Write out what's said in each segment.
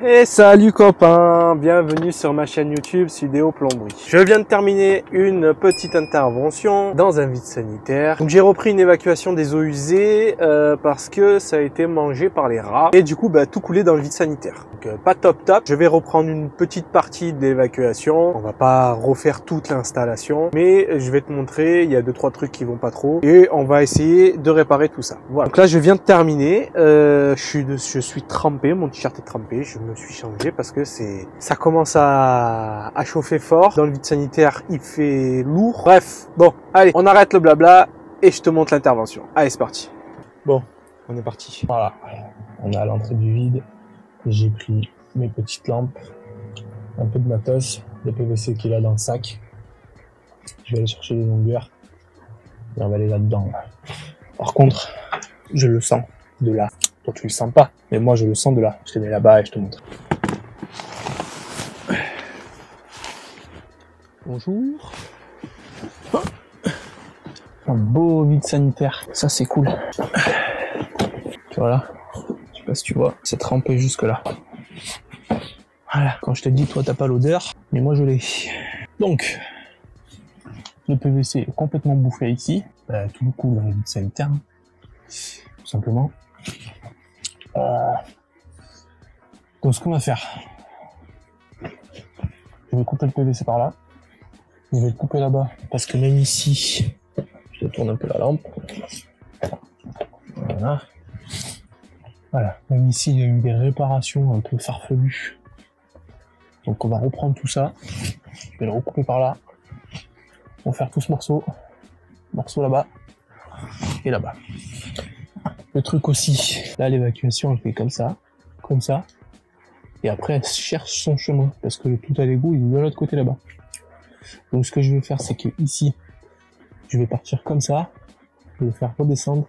Et salut copains, bienvenue sur ma chaîne YouTube Sudéo Plomberie. Je viens de terminer une petite intervention dans un vide sanitaire. Donc j'ai repris une évacuation des eaux usées parce que ça a été mangé par les rats et du coup tout coulé dans le vide sanitaire. Donc pas top. Je vais reprendre une petite partie de l'évacuation. On va pas refaire toute l'installation, mais je vais te montrer, il y a 2-3 trucs qui vont pas trop et on va essayer de réparer tout ça. Voilà. Donc là je viens de terminer, je suis trempé, mon t-shirt est trempé, je me suis changé parce que ça commence à chauffer fort. Dans le vide sanitaire, il fait lourd. Bref, bon, allez, on arrête le blabla et je te montre l'intervention. Allez, c'est parti. Bon, on est parti. Voilà, on est à l'entrée du vide. J'ai pris mes petites lampes, un peu de matos, le PVC qu'il a dans le sac. Je vais aller chercher les longueurs et on va aller là-dedans. Par contre, je le sens de là. Toi, tu le sens pas, mais moi, je le sens de là. Je te mets là-bas et je te montre. Bonjour. Un beau vide sanitaire. Ça, c'est cool. Tu vois là, je sais pas si tu vois, c'est trempé jusque là. Voilà, quand je te dis, toi, t'as pas l'odeur, mais moi, je l'ai. Donc, le PVC est complètement bouffé ici. Tout le coup dans le vide sanitaire, tout simplement. Donc, ce qu'on va faire, je vais couper le PVC par là. Je vais le couper là-bas, parce que même ici, je tourne un peu la lampe. Voilà. Voilà, même ici, il y a eu des réparations un peu farfelues. Donc, on va reprendre tout ça. Je vais le recouper par là. On va faire tout ce morceau là-bas et là-bas. Le truc aussi, là, l'évacuation, elle fait comme ça, et après, elle cherche son chemin, parce que le tout à l'égout, il est de l'autre côté là-bas. Donc, ce que je vais faire, c'est que ici, je vais partir comme ça, je vais le faire redescendre,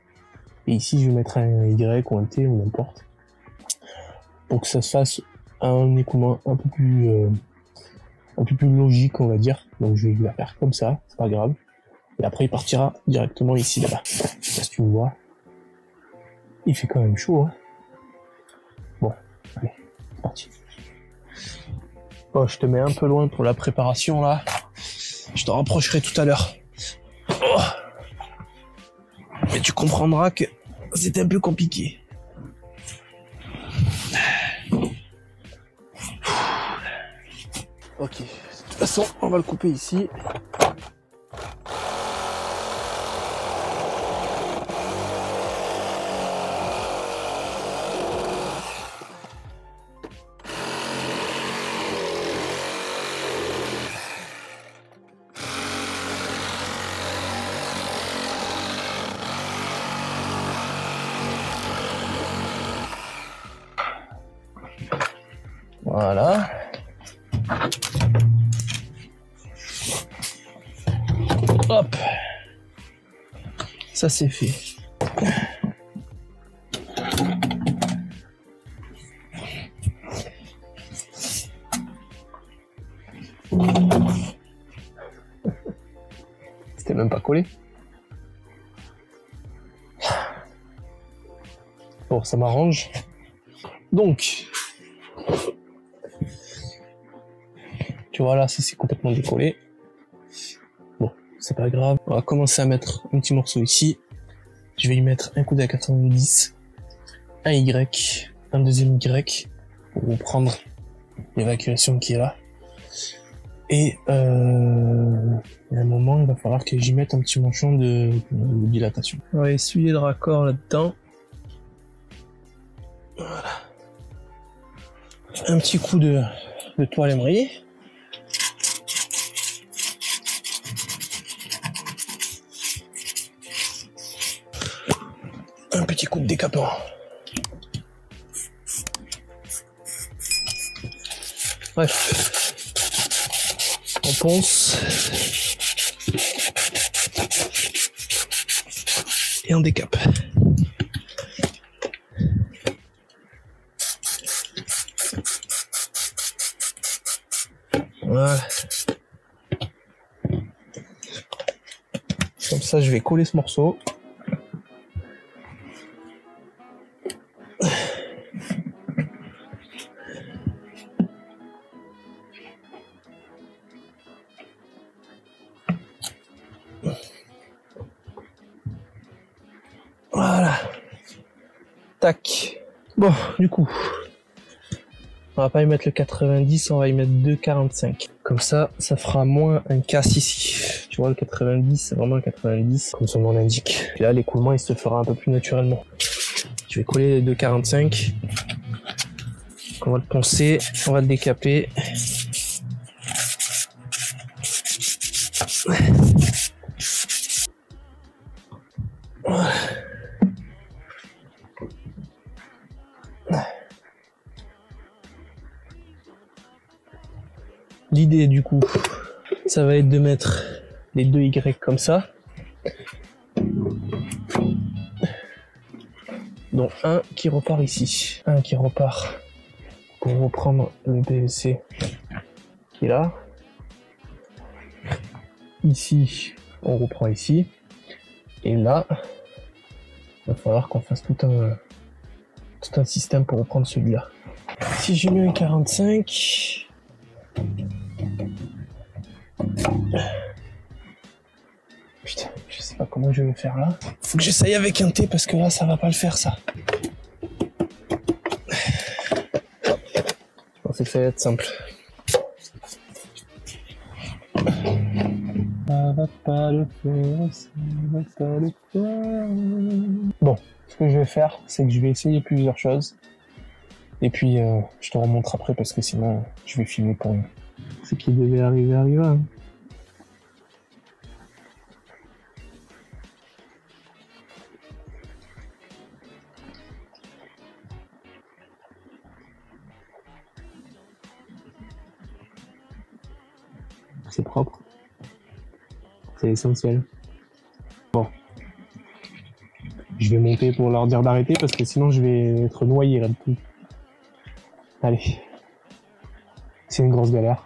et ici, je vais mettre un Y ou un T ou n'importe, pour que ça se fasse un écoulement un peu plus logique, on va dire. Donc, je vais la faire comme ça, c'est pas grave. Et après, il partira directement ici, là-bas. Je sais pas si tu me vois. Il fait quand même chaud, hein. Bon, allez, c'est parti. Bon, je te mets un peu loin pour la préparation, là. Je te rapprocherai tout à l'heure. Oh. Mais tu comprendras que c'est un peu compliqué. Ok, de toute façon, on va le couper ici. Voilà. Hop. Ça c'est fait. C'était même pas collé. Bon, ça m'arrange. Donc, tu vois là, ça c'est complètement décollé. Bon, c'est pas grave. On va commencer à mettre un petit morceau ici. Je vais y mettre un coup de 90, un Y, un deuxième Y pour reprendre l'évacuation qui est là. Et à un moment, il va falloir que j'y mette un petit manchon de dilatation. On va essuyer le raccord là-dedans. Voilà. Un petit coup de toile émerier. Un petit coup de décapant. Bref. On ponce. Et on décape. Voilà. Comme ça, je vais coller ce morceau. Tac. Bon, du coup, on va pas y mettre le 90, on va y mettre 2,45. Comme ça, ça fera moins un casse ici. Tu vois, le 90, c'est vraiment le 90, comme son nom l'indique. Et là, l'écoulement, il se fera un peu plus naturellement. Je vais coller les 2,45. On va le poncer, on va le décaper. L'idée du coup, ça va être de mettre les deux Y comme ça. Donc un qui repart ici, un qui repart pour reprendre le PVC qui est là. Ici, on reprend ici. Et là, il va falloir qu'on fasse tout un système pour reprendre celui-là. Si j'ai mis un 45... Putain, je sais pas comment je vais faire là. Faut que j'essaye avec un T parce que là, ça va pas le faire ça. Je pensais que ça allait être simple. Ça va pas le faire, ça va pas le faire. Bon, ce que je vais faire, c'est que je vais essayer plusieurs choses. Et puis, je te remontre après parce que sinon, je vais filmer pour rien. Ce qui devait arriver, arriva. Hein. C'est propre. C'est essentiel. Bon. Je vais monter pour leur dire d'arrêter parce que sinon je vais être noyé là-dessus. Allez. C'est une grosse galère.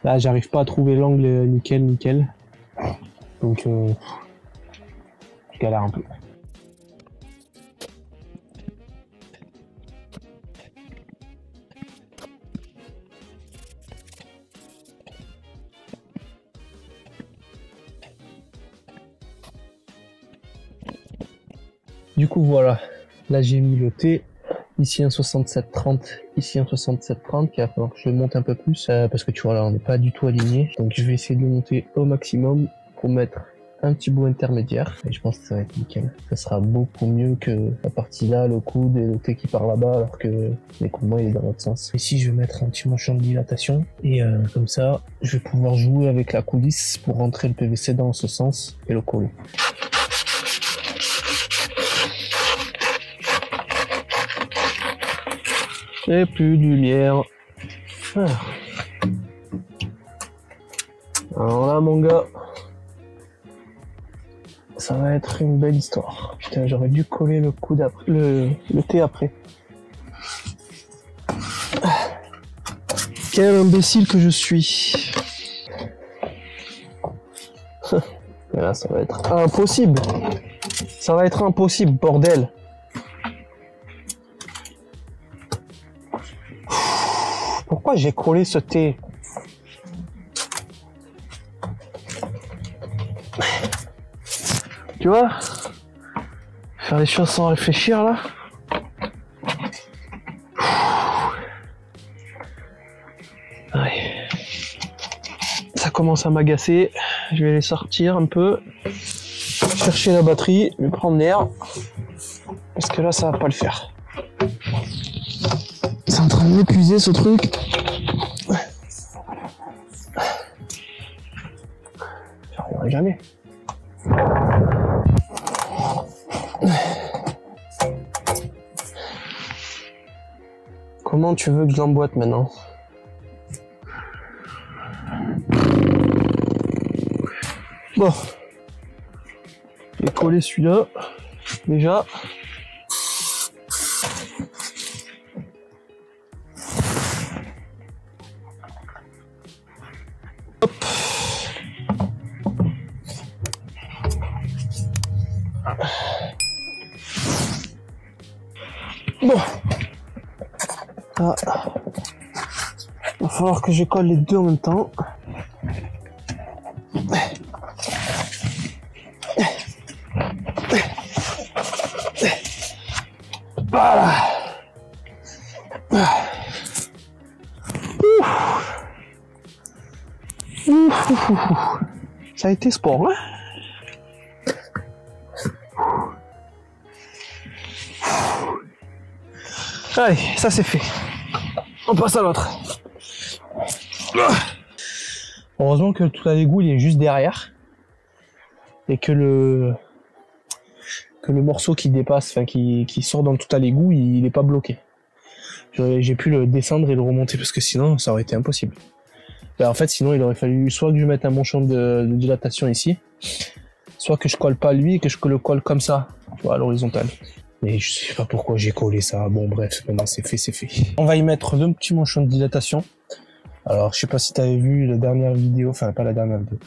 Là, j'arrive pas à trouver l'angle nickel. Donc, je galère un peu. Du coup, voilà. Là, j'ai mis le T. Ici un 67-30, ici un 67-30, il va falloir que je le monte un peu plus, parce que tu vois là on n'est pas du tout aligné. Donc je vais essayer de le monter au maximum pour mettre un petit bout intermédiaire. Et je pense que ça va être nickel. Ça sera beaucoup mieux que la partie là, le coude et le T qui part là-bas, alors que l'écoulement il est dans l'autre sens. Ici je vais mettre un petit manchon de dilatation, et comme ça je vais pouvoir jouer avec la coulisse pour rentrer le PVC dans ce sens et le coller. Et plus de lumière. Alors là, mon gars, ça va être une belle histoire. Putain, j'aurais dû coller le coude après, le T après. Quel imbécile que je suis. Et là, ça va être impossible. Ça va être impossible, bordel. Pourquoi j'ai collé ce T? Tu vois? Faire les choses sans réfléchir là. Ouais. Ça commence à m'agacer. Je vais les sortir un peu. Chercher la batterie, lui prendre l'air. Parce que là ça va pas le faire. C'est en train de m'épuiser ce truc. J'arriverai jamais. Comment tu veux que je l'emboîte maintenant? Bon. Je vais coller celui-là. Déjà. Hop. Bon. Ah. Il va falloir que je colle les deux en même temps. Ça a été sport, hein. Allez, ça c'est fait. On passe à l'autre. Heureusement que tout à l'égout il est juste derrière. Et que le morceau qui dépasse, enfin qui sort dans le tout à l'égout, il est pas bloqué. J'ai pu le descendre et le remonter parce que sinon ça aurait été impossible. Ben, en fait sinon il aurait fallu soit que je mette un manchon de dilatation ici, soit que je colle pas lui et que je le colle comme ça, tu vois, à l'horizontale. Mais je sais pas pourquoi j'ai collé ça. Bon bref, maintenant c'est fait, c'est fait. On va y mettre deux petits manchons de dilatation. Alors je sais pas si tu avais vu la dernière vidéo, enfin pas la dernière vidéo,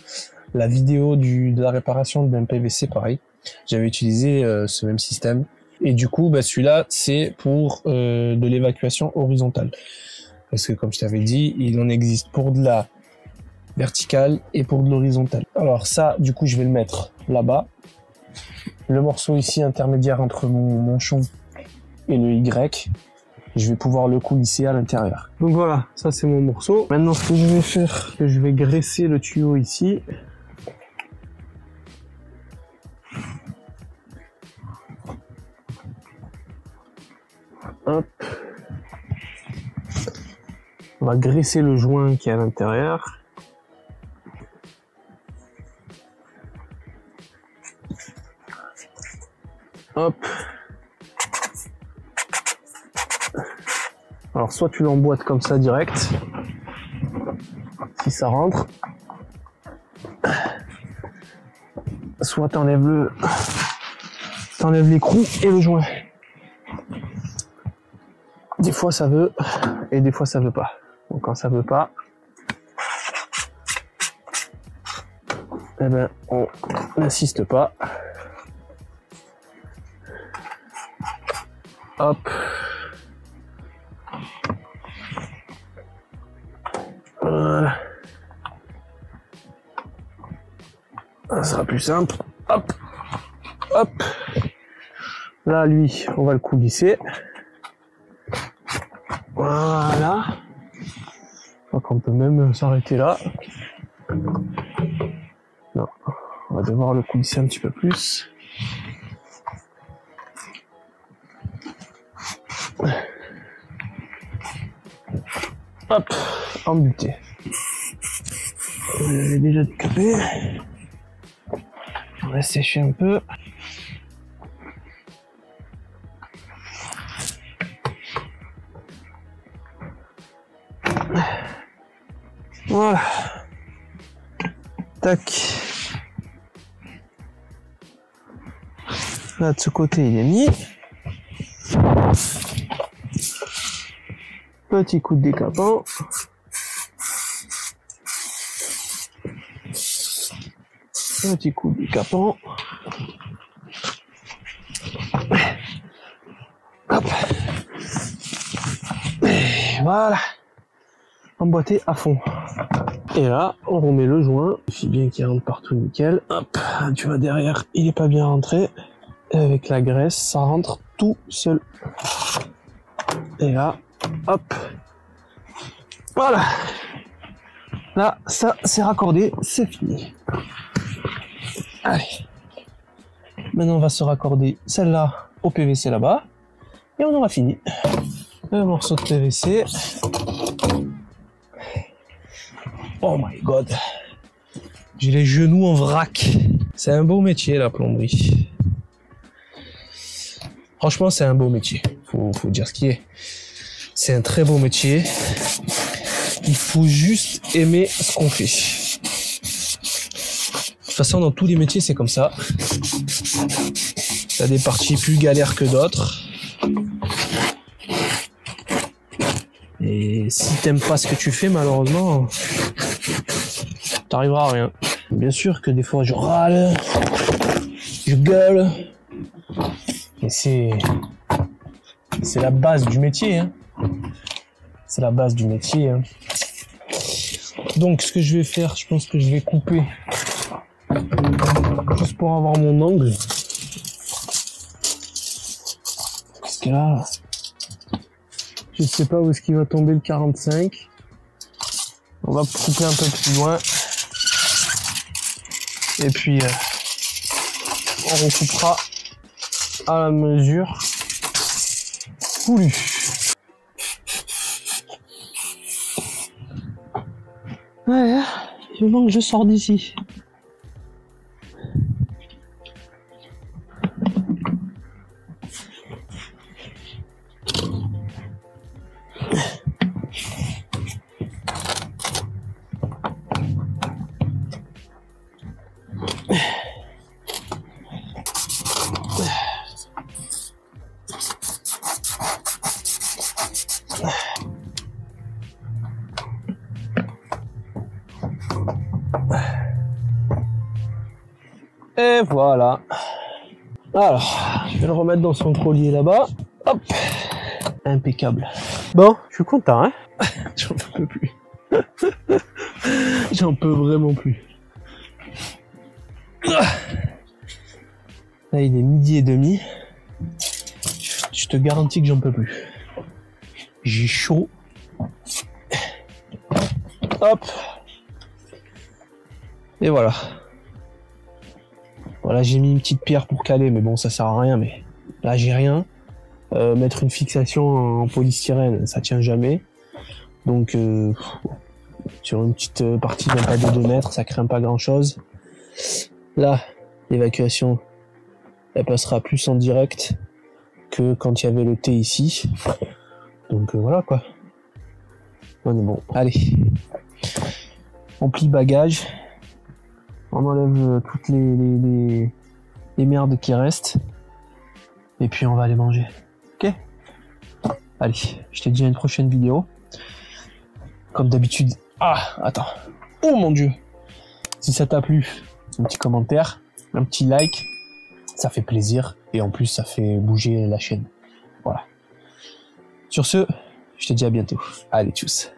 la vidéo de la réparation d'un PVC pareil. J'avais utilisé ce même système. Et du coup, bah, celui-là, c'est pour de l'évacuation horizontale. Parce que comme je t'avais dit, il en existe pour de la verticale et pour de l'horizontale. Alors ça, du coup, je vais le mettre là-bas. Le morceau ici intermédiaire entre mon manchon et le Y, je vais pouvoir le coulisser à l'intérieur. Donc voilà, ça c'est mon morceau. Maintenant, ce que je vais faire, c'est que je vais graisser le tuyau ici. Hop. On va graisser le joint qui est à l'intérieur. Hop. Alors soit tu l'emboîtes comme ça direct, si ça rentre, soit t'enlèves l'écrou et le joint. Des fois ça veut et des fois ça veut pas. Donc quand ça veut pas, eh ben on n'insiste pas. Hop. Voilà. Ça sera plus simple. Hop. Hop. Là, lui, on va le coulisser. Voilà. Je crois qu'on peut même s'arrêter là. Non. On va devoir le coulisser un petit peu plus. Hop, embuté. J'avais déjà décapé. On va sécher un peu. Voilà. Tac. Là, de ce côté, il est mis. Petit coup de décapant. Petit coup de décapant. Hop. Et voilà. Emboîté à fond. Et là, on remet le joint. Il suffit bien qu'il rentre partout nickel. Hop. Tu vois, derrière, il est pas bien rentré. Et avec la graisse, ça rentre tout seul. Et là, hop. Voilà. Là, ça, c'est raccordé. C'est fini. Allez. Maintenant, on va se raccorder celle-là au PVC là-bas. Et on aura fini. Un morceau de PVC. Oh my god. J'ai les genoux en vrac. C'est un beau métier, la plomberie. Franchement, c'est un beau métier. Faut dire ce qui est. C'est un très beau métier. Il faut juste aimer ce qu'on fait. De toute façon, dans tous les métiers, c'est comme ça. T'as des parties plus galères que d'autres. Et si t'aimes pas ce que tu fais, malheureusement, t'arriveras à rien. Bien sûr que des fois, je râle, je gueule. Et c'est la base du métier, hein. C'est la base du métier, hein. Donc, ce que je vais faire, je pense que je vais couper juste pour avoir mon angle. Parce que là, je sais pas où est-ce qu'il va tomber le 45. On va couper un peu plus loin. Et puis on recoupera à la mesure voulue. Ouais, il faut que je sors d'ici. Et voilà. Alors, je vais le remettre dans son collier là-bas. Hop. Impeccable. Bon, je suis content, hein. J'en peux plus. J'en peux vraiment plus. Là, il est 12h30. Je te garantis que j'en peux plus. J'ai chaud. Hop. Et voilà. Voilà, j'ai mis une petite pierre pour caler, mais bon, ça sert à rien, mais là, j'ai rien. Mettre une fixation en polystyrène, ça tient jamais. Donc, sur une petite partie d'un pas de 2 mètres, ça craint pas grand chose. Là, l'évacuation, elle passera plus en direct que quand il y avait le T ici. Donc, voilà, quoi. On est bon. Allez. On plie bagage. On enlève toutes les merdes qui restent. Et puis on va aller manger. Ok? Allez, je te dis à une prochaine vidéo. Comme d'habitude. Ah, attends. Oh mon dieu! Si ça t'a plu, un petit commentaire, un petit like. Ça fait plaisir. Et en plus, ça fait bouger la chaîne. Voilà. Sur ce, je te dis à bientôt. Allez, tchuss.